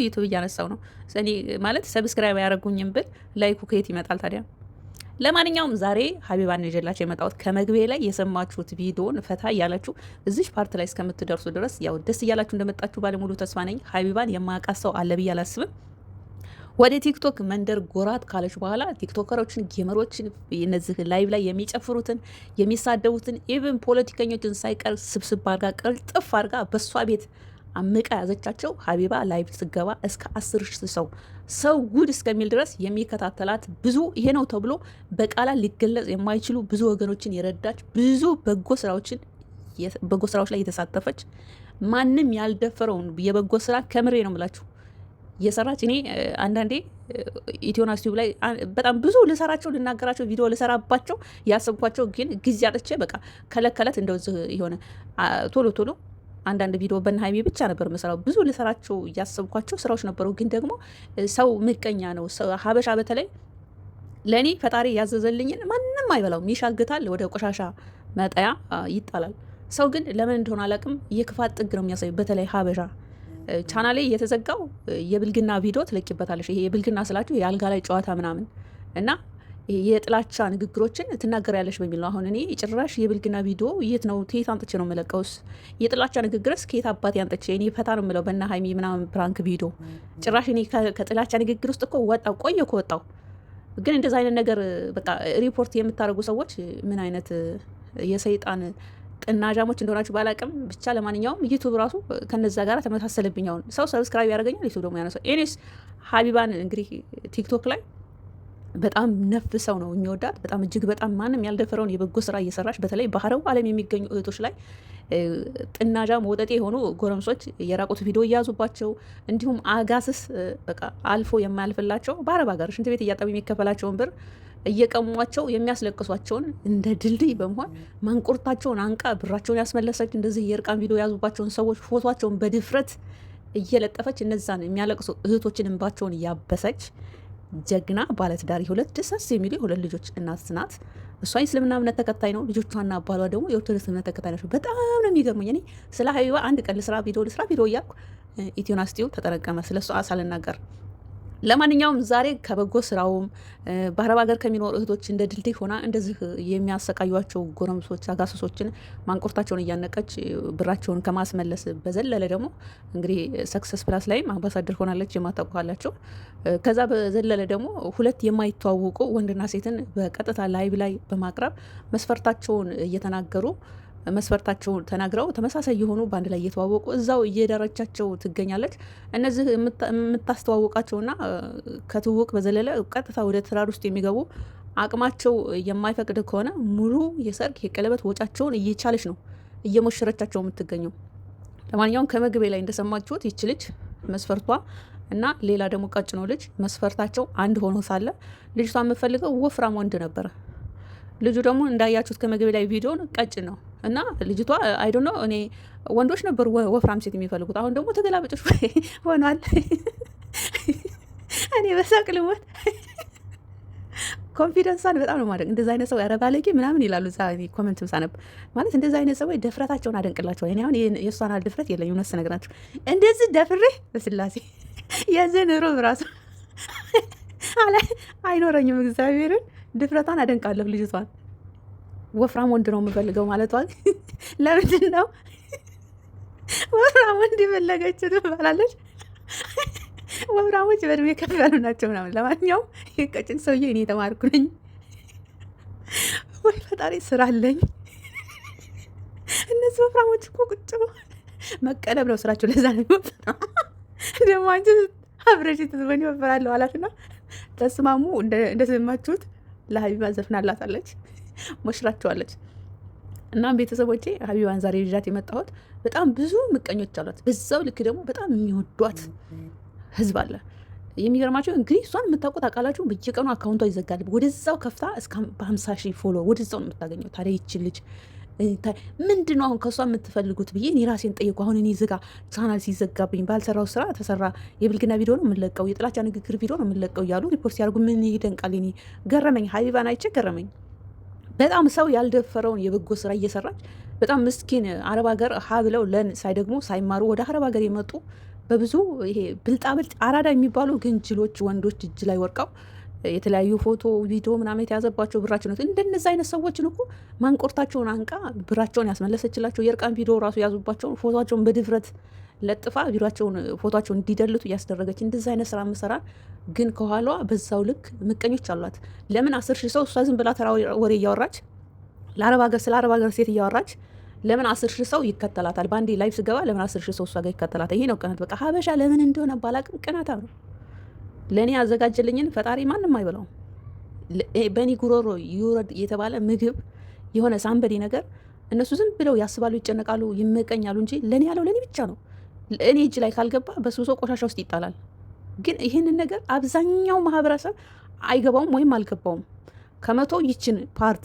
ዩቱብ እያነሳው ነው እኔ ማለት ሰብስክራይብ ያደረጉኝም ብል ላይኩ ከየት ይመጣል ታዲያ? ለማንኛውም ዛሬ ሀቢባን ይዤላችሁ የመጣሁት ከመግቢያ ላይ የሰማችሁት ቪዲዮን ፈታ እያላችሁ እዚሽ ፓርት ላይ እስከምትደርሱ ድረስ ያው ደስ እያላችሁ እንደመጣችሁ ባለሙሉ ተስፋ ነኝ። ሀቢባን የማያውቃት ሰው አለ ብዬ አላስብም። ወደ ቲክቶክ መንደር ጎራት ካለች በኋላ ቲክቶከሮችን፣ ጌመሮችን፣ እነዚህ ላይቭ ላይ የሚጨፍሩትን የሚሳደቡትን ኢቭን ፖለቲከኞችን ሳይቀር ስብስብ አርጋ ቅልጥፍ አርጋ በሷ ቤት አምቃ ያዘቻቸው። ሀቢባ ላይቭ ስገባ እስከ 10 ሰው ጉድ እስከሚል ድረስ የሚከታተላት ብዙ ይሄ ነው ተብሎ በቃላት ሊገለጽ የማይችሉ ብዙ ወገኖችን የረዳች ብዙ በጎ ስራዎች ላይ የተሳተፈች ማንም ያልደፈረውን የበጎ ስራ ከምሬ ነው የምላችሁ የሰራች። እኔ አንዳንዴ ኢትዮናስ ቲዩብ ላይ በጣም ብዙ ልሰራቸው ልናገራቸው ቪዲዮ ልሰራባቸው ያሰብኳቸው ግን ጊዜ አጥቼ በቃ ከለከለት እንደዚህ የሆነ ቶሎ አንዳንድ ቪዲዮ በነሀይሚ ብቻ ነበር መሰራው። ብዙ ልሰራቸው እያሰብኳቸው ስራዎች ነበሩ። ግን ደግሞ ሰው ምቀኛ ነው። ሀበሻ በተለይ ለእኔ ፈጣሪ ያዘዘልኝን ማንም አይበላውም፣ ይሻግታል፣ ወደ ቆሻሻ መጣያ ይጣላል። ሰው ግን ለምን እንደሆነ አላውቅም የክፋት ጥግ ነው የሚያሳዩ። በተለይ ሀበሻ ቻናሌ የተዘጋው የብልግና ቪዲዮ ትለቂበታለሽ። ይሄ የብልግና ስላችሁ የአልጋ ላይ ጨዋታ ምናምን እና የጥላቻ ንግግሮችን ትናገሪያለሽ በሚል ነው። አሁን እኔ ጭራሽ የብልግና ቪዲዮ የት ነው ከየት አንጥቼ ነው የምለቀውስ? የጥላቻ ንግግርስ ከየት አባቴ አንጥቼ? እኔ ፈታ ነው የምለው በእነ ሀይሚ ምናምን ፕራንክ ቪዲዮ። ጭራሽ እኔ ከጥላቻ ንግግር ውስጥ እኮ ወጣው ቆየ እኮ ወጣው። ግን እንደዚ አይነት ነገር በቃ ሪፖርት የምታደርጉ ሰዎች ምን አይነት የሰይጣን ቅናጃሞች እንደሆናችሁ ባላቅም ብቻ ለማንኛውም ዩቱብ ራሱ ከነዛ ጋር ተመሳሰለብኝ። አሁን ሰው ሰብስክራይብ ያደርገኛል፣ ዩቱብ ደግሞ ያነሳው። ኤኒስ ሀቢባን እንግዲህ ቲክቶክ ላይ በጣም ነፍ ሰው ነው የሚወዳት። በጣም እጅግ በጣም ማንም ያልደፈረውን የበጎ ስራ እየሰራች በተለይ ባህረው ዓለም የሚገኙ እህቶች ላይ ጥናጃ ወጠጤ የሆኑ ጎረምሶች የራቁት ቪዲዮ እያያዙባቸው እንዲሁም አጋስስ በቃ አልፎ የማያልፍላቸው በአረብ ሀገር ሽንት ቤት እያጠቡ የሚከፈላቸውን ብር እየቀሟቸው የሚያስለቅሷቸውን እንደ ድልድይ በመሆን ማንቁርታቸውን አንቃ ብራቸውን ያስመለሰች እንደዚህ የእርቃን ቪዲዮ የያዙባቸውን ሰዎች ፎቷቸውን በድፍረት እየለጠፈች እነዛን የሚያለቅሱ እህቶችን እንባቸውን እያበሰች ጀግና ባለትዳር ሁለት ደሳስ የሚሉ የሁለት ልጆች እናት ናት። እሷ የእስልምና እምነት ተከታይ ነው። ልጆቿና ባሏ ደግሞ የኦርቶዶክስ እምነት ተከታይ ናቸው። በጣም ነው የሚገርመኝ። እኔ ስለ ሀቢባ አንድ ቀን ልስራ ቪዲዮ እያልኩ ኢትዮናስ ቲዩብ ተጠረቀመ ስለ እሷ ሳልናገር። ለማንኛውም ዛሬ ከበጎ ስራውም በአረብ ሀገር ከሚኖሩ እህቶች እንደ ድልድይ ሆና እንደዚህ የሚያሰቃዩቸው ጎረምሶች አጋሶሶችን ማንቁርታቸውን እያነቀች ብራቸውን ከማስመለስ በዘለለ ደግሞ እንግዲህ ሰክሰስ ፕላስ ላይም አምባሳደር ሆናለች፣ የማታውቁ ካላቸው። ከዛ በዘለለ ደግሞ ሁለት የማይተዋወቁ ወንድና ሴትን በቀጥታ ላይቭ ላይ በማቅረብ መስፈርታቸውን እየተናገሩ መስፈርታቸውን ተናግረው ተመሳሳይ የሆኑ በአንድ ላይ እየተዋወቁ እዛው እየደረቻቸው ትገኛለች። እነዚህ የምታስተዋወቃቸውና ከትውውቅ በዘለለ ቀጥታ ወደ ትዳር ውስጥ የሚገቡ አቅማቸው የማይፈቅድ ከሆነ ሙሉ የሰርግ የቀለበት ወጫቸውን እየቻለች ነው እየሞሸረቻቸው የምትገኘው። ለማንኛውም ከመግቢያ ላይ እንደሰማችሁት ይች ልጅ መስፈርቷ እና ሌላ ደግሞ ቀጭኖ ልጅ መስፈርታቸው አንድ ሆኖ ሳለ ልጅቷ የምፈልገው ወፍራም ወንድ ነበረ። ልጁ ደግሞ እንዳያችሁት ከመግቢያ ላይ ቪዲዮን ቀጭን ነው እና ልጅቷ አይዶ ነው እኔ ወንዶች ነበሩ ወፍራም ሴት የሚፈልጉት። አሁን ደግሞ ተገላበጮች ሆኗል። እኔ በሳቅ ልሞት። ኮንፊደንሷን በጣም ነው ማድረግ። እንደዛ አይነት ሰው ያረባለጌ ምናምን ይላሉ እዛ ኮመንት ምሳነብ ማለት እንደዛ አይነት ሰው ደፍረታቸውን አደንቅላቸው። እኔ አሁን የእሷን ድፍረት የለኝ እውነት ስነግራችሁ እንደዚህ ደፍሬ በስላሴ የዚህ ኑሮ ራሱ አይኖረኝም። እግዚአብሔርን ድፍረቷን አደንቃለሁ። ልጅቷን ወፍራም ወንድ ነው የምፈልገው ማለቷ ለምንድን ነው ወፍራም ወንድ የፈለገችው ትባላለች። ወፍራሞች በእድሜ ከፍ ያሉ ናቸው ምናምን። ለማንኛውም የቀጭን ሰውዬ እኔ የተማርኩ ነኝ ወይ ፈጣሪ ስራ አለኝ። እነዚህ ወፍራሞች እኮ ቁጭ መቀለብ ነው ስራቸው። ለዛ ነው የሚወፍረው። ደግሞ አንቺ አብረሽ ትዝበኝ ወፍራለሁ አላትና ተስማሙ። እንደሰማችሁት ለሀቢባ ዘፍናላታለች፣ ሞሽራቸዋለች። እናም ቤተሰቦቼ ሀቢባን ዛሬ ይዣት የመጣሁት በጣም ብዙ ምቀኞች አሏት። በዛው ልክ ደግሞ በጣም የሚወዷት ህዝብ አለ። የሚገርማቸው እንግዲህ እሷን የምታውቁት አቃላችሁ በየቀኑ አካውንቷ ይዘጋል። ወደዛው ከፍታ እስከ 50,000 ፎሎ ወደዛው ነው የምታገኘው። ታዲያ ይችን ልጅ ምንድን ነው አሁን ከእሷ የምትፈልጉት ብዬ እኔ ራሴን ጠየቁ። አሁን እኔ ዝጋ ቻናል ሲዘጋብኝ ባልሰራው ስራ ተሰራ የብልግና ቪዲዮ ነው የምንለቀው፣ የጥላቻ ንግግር ቪዲዮ ነው የምንለቀው እያሉ ሪፖርት ሲያደርጉ ምን ይደንቃል? እኔ ገረመኝ። ሀቢባን አይቼ ገረመኝ። በጣም ሰው ያልደፈረውን የበጎ ስራ እየሰራች በጣም ምስኪን አረብ ሀገር ሀ ብለው ለን ሳይደግሙ ሳይማሩ ወደ አረብ ሀገር የመጡ በብዙ ይሄ ብልጣብልጥ አራዳ የሚባሉ ግን ጅሎች ወንዶች እጅ ላይ ወርቀው የተለያዩ ፎቶ ቪዲዮ ምናምን የተያዘባቸው ብራቸው ነው። እንደነዚ አይነት ሰዎችን እኮ ማንቆርታቸውን አንቃ ብራቸውን ያስመለሰችላቸው የእርቃን ቪዲዮ ራሱ ያዙባቸውን ፎቶቸውን በድፍረት ለጥፋ ቪዲዮቸውን ፎቶቸውን እንዲደልቱ እያስደረገች እንደዚ አይነት ስራ መሰራን ግን ከኋላዋ በዛው ልክ ምቀኞች አሏት። ለምን 10 ሺህ ሰው እሷ ዝም ብላ ተራ ወሬ እያወራች ለአረብ ሀገር ስለ አረብ ሀገር ሴት እያወራች ለምን 10 ሺህ ሰው ይከተላታል? በአንዴ ላይፍ ስገባ ለምን 10 ሺህ ሰው እሷ ጋር ይከተላታል? ይሄ ነው ቅናት። በቃ ሀበሻ ለምን እንደሆነ ባላቅም ቅናታ ነው። ለእኔ ያዘጋጀልኝን ፈጣሪ ማንም አይበላውም። በእኔ ጉሮሮ ይውረድ የተባለ ምግብ የሆነ ሳንበዴ ነገር እነሱ ዝም ብለው ያስባሉ፣ ይጨነቃሉ፣ ይመቀኛሉ እንጂ ለእኔ ያለው ለእኔ ብቻ ነው። እኔ እጅ ላይ ካልገባ በሱሶ ቆሻሻ ውስጥ ይጣላል። ግን ይህንን ነገር አብዛኛው ማህበረሰብ አይገባውም ወይም አልገባውም። ከመቶ ይችን ፓርት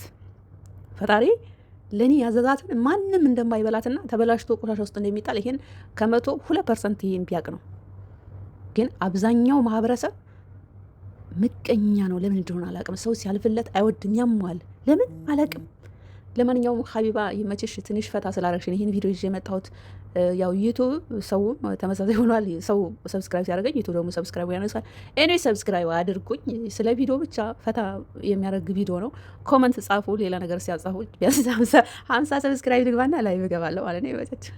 ፈጣሪ ለእኔ ያዘዛትን ማንም እንደማይበላትና ተበላሽቶ ቆሻሻ ውስጥ እንደሚጣል ይሄን ከመቶ 2% ይሄን ቢያቅ ነው። ግን አብዛኛው ማህበረሰብ ምቀኛ ነው። ለምን እንደሆነ አላቅም። ሰው ሲያልፍለት አይወድም፣ ያሟል። ለምን አላቅም። ለማንኛውም ሀቢባ ይመችሽ። ትንሽ ፈታ ስላረግሽን ይህን ቪዲዮ ይዤ የመጣሁት ያው ዩቱብ ሰውም ተመሳሳይ ሆኗል። ሰው ሰብስክራይብ ሲያደርገኝ ዩቱብ ደግሞ ሰብስክራይብ ያነሳል። እኔ ሰብስክራይብ አድርጉኝ። ስለ ቪዲዮ ብቻ ፈታ የሚያደርግ ቪዲዮ ነው። ኮመንት ጻፉ። ሌላ ነገር ሲያጻፉ ቢያንስ 50 ሰብስክራይብ ልግባና ላይ እገባለሁ ማለት ነው። ይመቻችሁ።